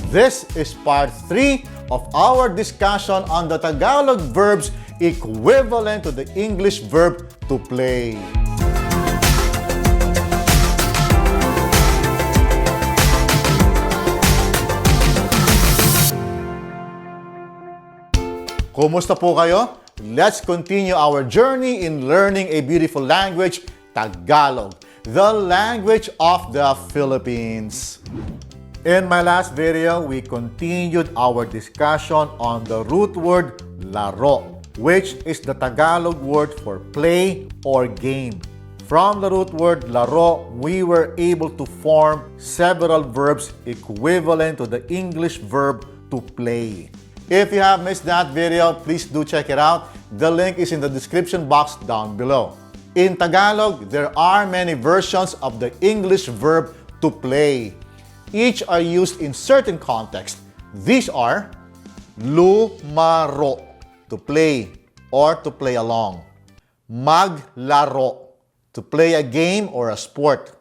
This is part 3 of our discussion on the Tagalog verbs equivalent to the English verb to play. Kumusta po kayo? Let's continue our journey in learning a beautiful language, Tagalog, the language of the Philippines. In my last video, we continued our discussion on the root word LARＯ, which is the Tagalog word for play or game. From the root word LARO, we were able to form several verbs equivalent to the English verb to play. If you have missed that video, please do check it out. The link is in the description box down below. In Tagalog, there are many versions of the English verb to play. Each are used in certain contexts. These are LUMARÅ, to play or to play along. MAGLARÅ, to play a game or a sport.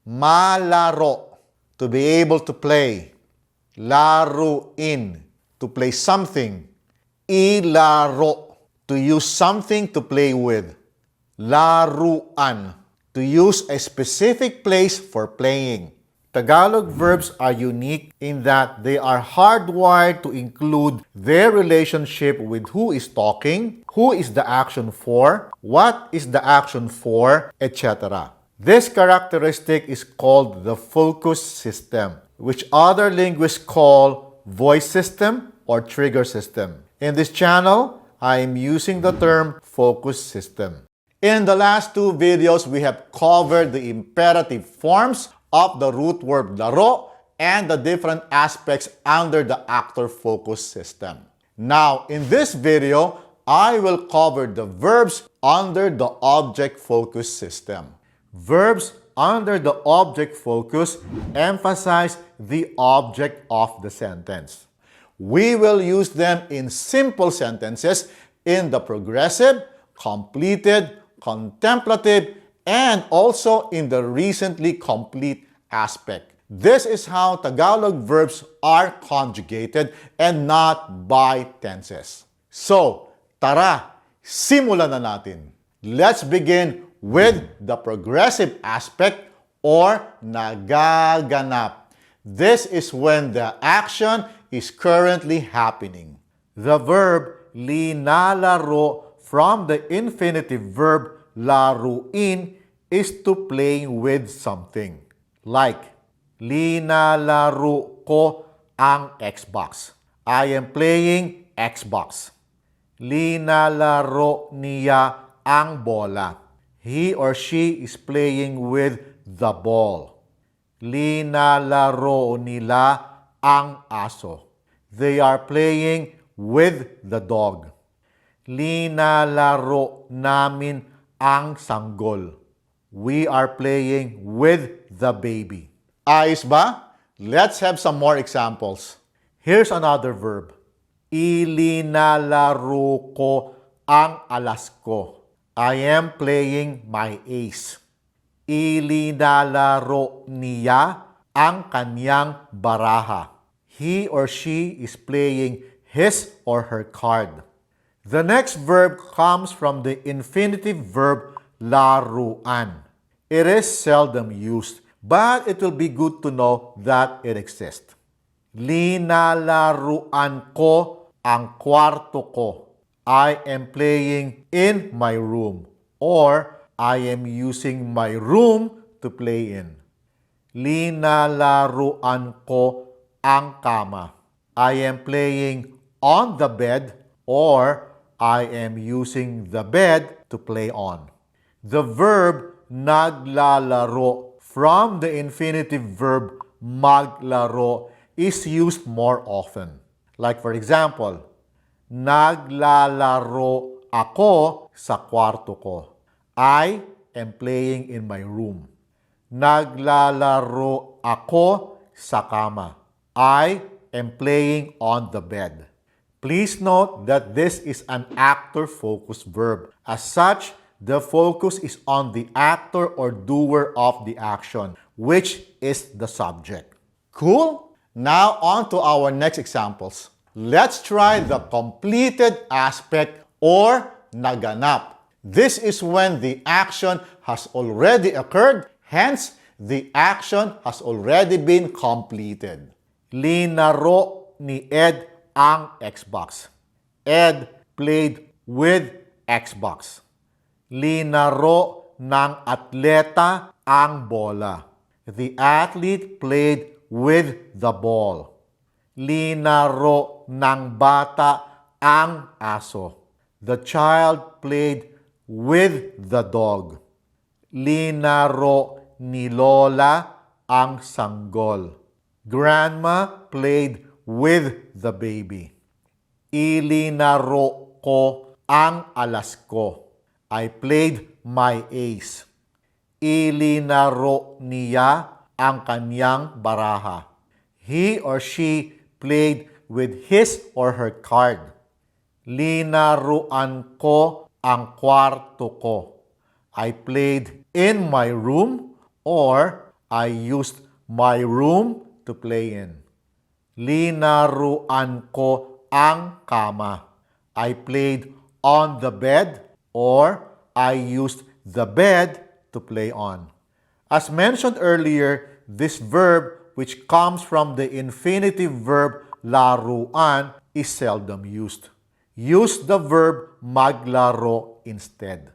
MALARÅ, to be able to play. LARUIN, to play something. ILARÔ, to use something to play with. LARUAN, to use a specific place for playing. Tagalog verbs are unique in that they are hardwired to include their relationship with who is talking, who is the action for, what is the action for, etc. This characteristic is called the focus system, which other linguists call voice system or trigger system. In this channel, I am using the term focus system. In the last two videos, we have covered the imperative forms of the root word LARO and the different aspects under the actor focus system. Now, in this video, I will cover the verbs under the object focus system. Verbs under the object focus emphasize the object of the sentence. We will use them in simple sentences in the progressive, completed, contemplative, and also in the recently complete aspect. This is how Tagalog verbs are conjugated and not by tenses. So, tara, simulan na natin. Let's begin with the progressive aspect or nagaganap. This is when the action is currently happening. The verb linalaro from the infinitive verb LARUIN is to play with something. Like, linalaro ko ang Xbox. I am playing Xbox. Linalaro niya ang bola. He or she is playing with the ball. Linalaro nila ang aso. They are playing with the dog. Linalaro namin ang sanggol. We are playing with the baby. Ayos ba? Let's have some more examples. Here's another verb. Ilinalaro ko ang alas ko. I am playing my ace. Ilinalaro niya ang kanyang baraha. He or she is playing his or her card. The next verb comes from the infinitive verb LARUAN. It is seldom used, but it will be good to know that it exists. Linalaruan ko ang kwarto ko. I am playing in my room, or I am using my room to play in. Linalaruan ko ang kama. I am playing on the bed, or I am using the bed to play on. The verb naglalaro from the infinitive verb maglaro is used more often. Like for example, naglalaro ako sa kwarto ko. I am playing in my room. Naglalaro ako sa kama. I am playing on the bed. Please note that this is an actor-focused verb. As such, the focus is on the actor or doer of the action, which is the subject. Cool? Now, on to our next examples. Let's try the completed aspect or naganap. This is when the action has already occurred, hence, the action has already been completed. Linaro ni Ed ang Xbox. Ed played with Xbox. Linaro ng atleta ang bola. The athlete played with the ball. Linaro ng bata ang aso. The child played with the dog. Linaro ni Lola ang sanggol. Grandma played with the baby. Ilinaro ko ang alas ko. I played my ace. Ilinaro niya ang kanyang baraha. He or she played with his or her card. Linaruan ko ang kwarto ko. I played in my room or I used my room to play in. Linaruan ko ang kama. I played on the bed or I used the bed to play on. As mentioned earlier, this verb, which comes from the infinitive verb laruan, is seldom used. Use the verb maglaro instead.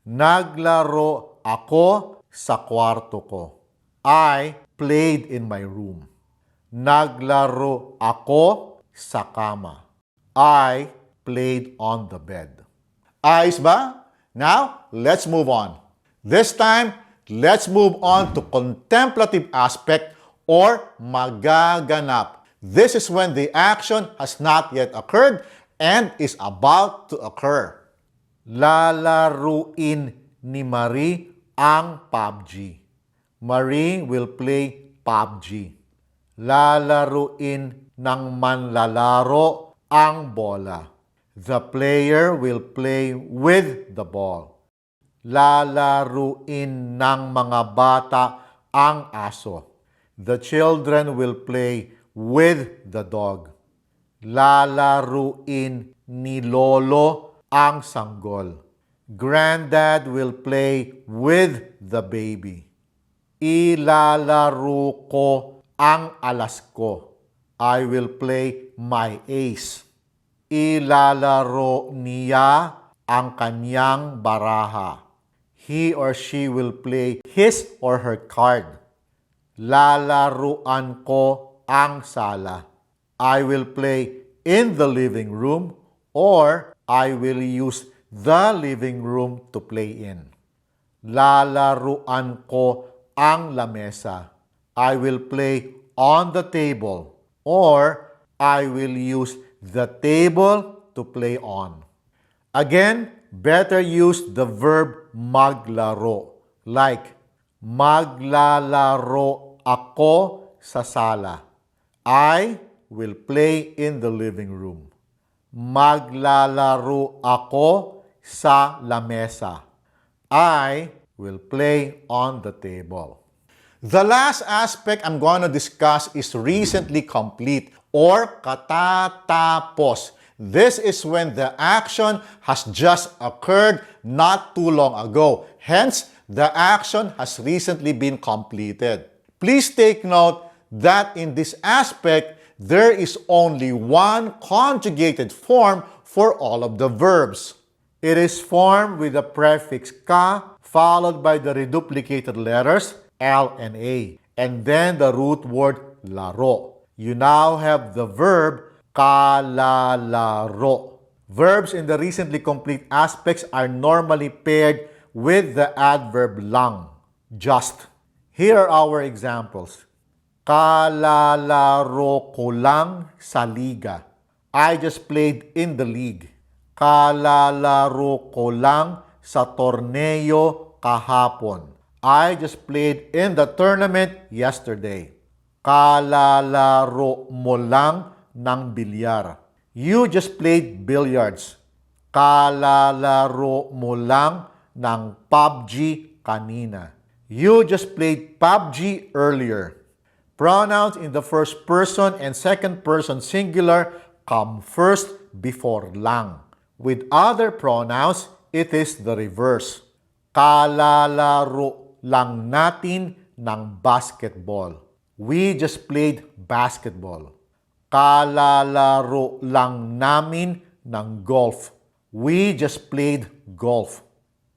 Naglaro ako sa kwarto ko. I played in my room. Naglaro ako sa kama. I played on the bed. Ayos ba? Now, let's move on. This time, let's move on to contemplative aspect or magaganap. This is when the action has not yet occurred and is about to occur. Lalaruin ni Marie ang PUBG. Marie will play PUBG. Lalaruin ng manlalaro ang bola. The player will play with the ball. Lalaruin ng mga bata ang aso. The children will play with the dog. Lalaruin ni Lolo ang sanggol. Granddad will play with the baby. Ilalaro ko ang alas ko. I will play my ace. Ilalaro niya ang kanyang baraha. He or she will play his or her card. Lalaruan ko ang sala. I will play in the living room or I will use the living room to play in. Lalaruan ko ang lamesa. I will play on the table or I will use the table to play on. Again, better use the verb maglaro, like maglalaro ako sa sala. I will play in the living room. Maglalaro ako sa lamesa. I will play on the table. The last aspect I'm going to discuss is recently complete or katatapos. This is when the action has just occurred not too long ago. Hence, the action has recently been completed. Please take note that in this aspect, there is only one conjugated form for all of the verbs. It is formed with the prefix ka followed by the reduplicated letters L and A, and then the root word laro. You now have the verb kalalaro. Verbs in the recently complete aspects are normally paired with the adverb lang, just. Here are our examples. Kalalaro ko lang sa liga. I just played in the league. Kalalaro ko lang sa torneo kahapon. I just played in the tournament yesterday. Kalalaro mo lang ng bilyar. You just played billiards. Kalalaro mo lang ng PUBG kanina. You just played PUBG earlier. Pronouns in the first person and second person singular come first before lang. With other pronouns, it is the reverse. Kalalaro lang natin ng basketball. We just played basketball. Kalalaro lang namin ng golf. We just played golf.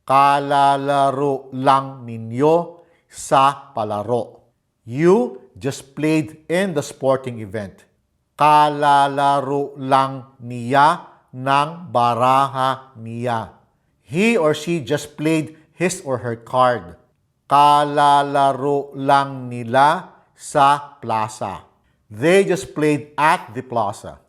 Kalalaro lang ninyo sa palaro. You just played in the sporting event. Kalalaro lang niya ng baraha niya. He or she just played his or her card. Kalalaro lang nila sa plaza. They just played at the plaza.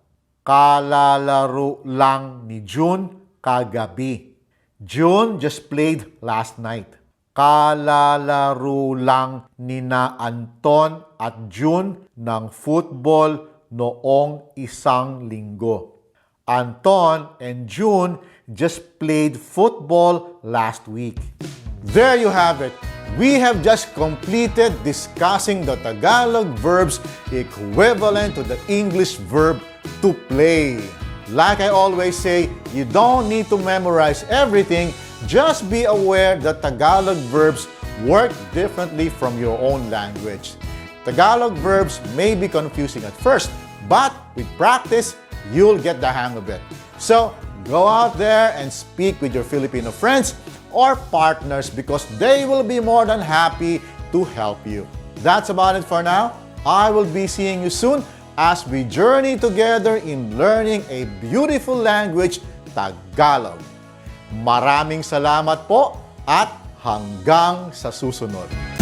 Kalalaro lang ni June kagabi. June just played last night. Kalalaro lang nina Anton at June ng football noong isang linggo. Anton and June just played football last week. There you have it. We have just completed discussing the Tagalog verbs equivalent to the English verb to play. Like I always say, you don't need to memorize everything. Just be aware that Tagalog verbs work differently from your own language. Tagalog verbs may be confusing at first, but with practice, you'll get the hang of it. So, go out there and speak with your Filipino friends or partners because they will be more than happy to help you. That's about it for now. I will be seeing you soon as we journey together in learning a beautiful language, Tagalog. Maraming salamat po at hanggang sa susunod.